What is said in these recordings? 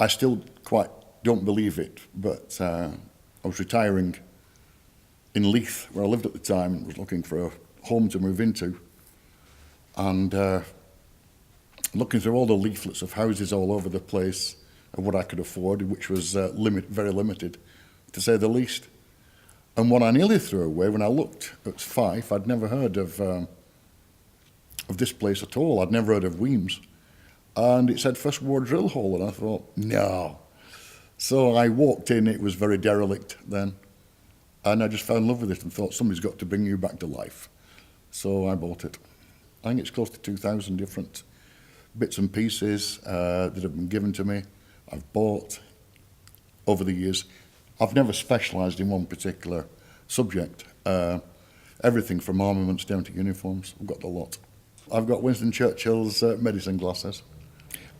I still quite don't believe it, but I was retiring in Leith, where I lived at the time, and was looking for a home to move into. And looking through all the leaflets of houses all over the place and what I could afford, which was very limited, to say the least. And what I nearly threw away when I looked at Fife, I'd never heard of this place at all. I'd never heard of Weems. And it said First War Drill Hole, and I thought, no. So I walked in, it was very derelict then, and I just fell in love with it and thought, somebody's got to bring you back to life. So I bought it. I think it's close to 2,000 different bits and pieces that have been given to me, I've bought over the years. I've never specialised in one particular subject. Everything from armaments down to uniforms, I've got a lot. I've got Winston Churchill's medicine glasses.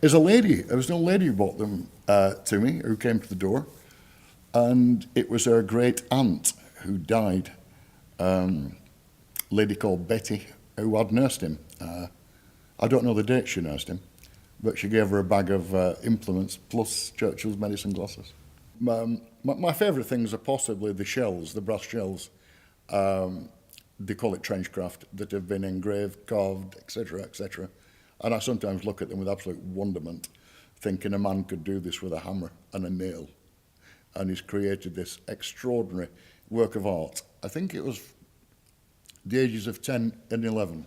There was an old lady who bought them to me, who came to the door, and it was her great aunt who died, a lady called Betty, who had nursed him. I don't know the date she nursed him, but she gave her a bag of implements plus Churchill's medicine glasses. My favourite things are possibly the shells, the brass shells. They call it trenchcraft, that have been engraved, carved, etc., etc. And I sometimes look at them with absolute wonderment, thinking a man could do this with a hammer and a nail. And he's created this extraordinary work of art. I think it was the ages of 10 and 11,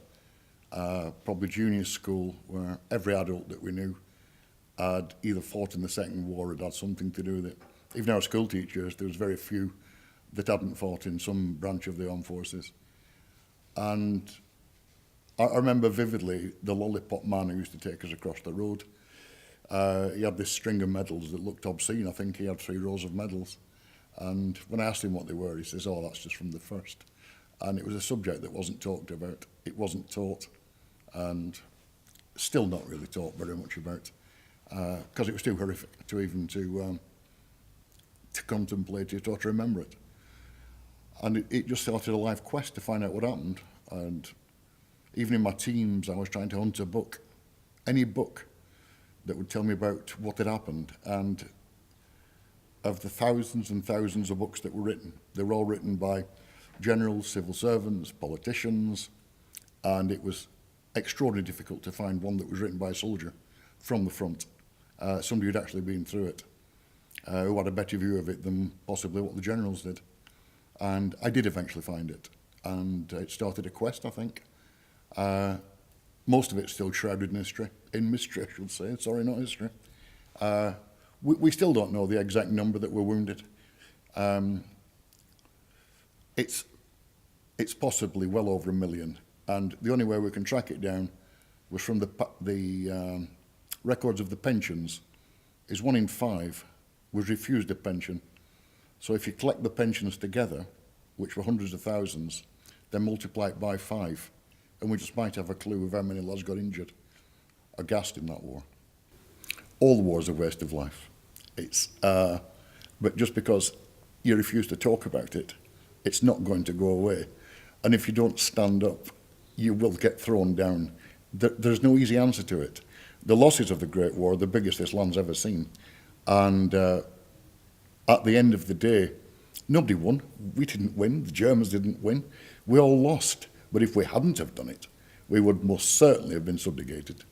probably junior school, where every adult that we knew had either fought in the Second War or had something to do with it. Even our school teachers, there was very few that hadn't fought in some branch of the armed forces. And I remember vividly the lollipop man who used to take us across the road. He had this string of medals that looked obscene. I think he had 3 rows of medals. And when I asked him what they were, he says, oh, that's just from the first. And it was a subject that wasn't talked about. It wasn't taught, and still not really taught very much about, because it was too horrific to even to contemplate it or to remember it. And it just started a life quest to find out what happened. And even in my teens, I was trying to hunt a book, any book that would tell me about what had happened. And of the thousands and thousands of books that were written, they were all written by generals, civil servants, politicians, and it was extraordinarily difficult to find one that was written by a soldier from the front, somebody who'd actually been through it, who had a better view of it than possibly what the generals did. And I did eventually find it, and it started a quest, I think. Most of it's still shrouded in mystery, I should say. Sorry, not history. We still don't know the exact number that were wounded. It's possibly well over 1 million, and the only way we can track it down was from the records of the pensions. Is 1 in 5 was refused a pension. So if you collect the pensions together, which were hundreds of thousands, then multiply it by 5, and we just might have a clue of how many lads got injured or gassed in that war. All the wars are a waste of life. But just because you refuse to talk about it, it's not going to go away. And if you don't stand up, you will get thrown down. There's no easy answer to it. The losses of the Great War are the biggest this land's ever seen. And at the end of the day, nobody won. We didn't win. The Germans didn't win. We all lost. But if we hadn't have done it, we would most certainly have been subjugated.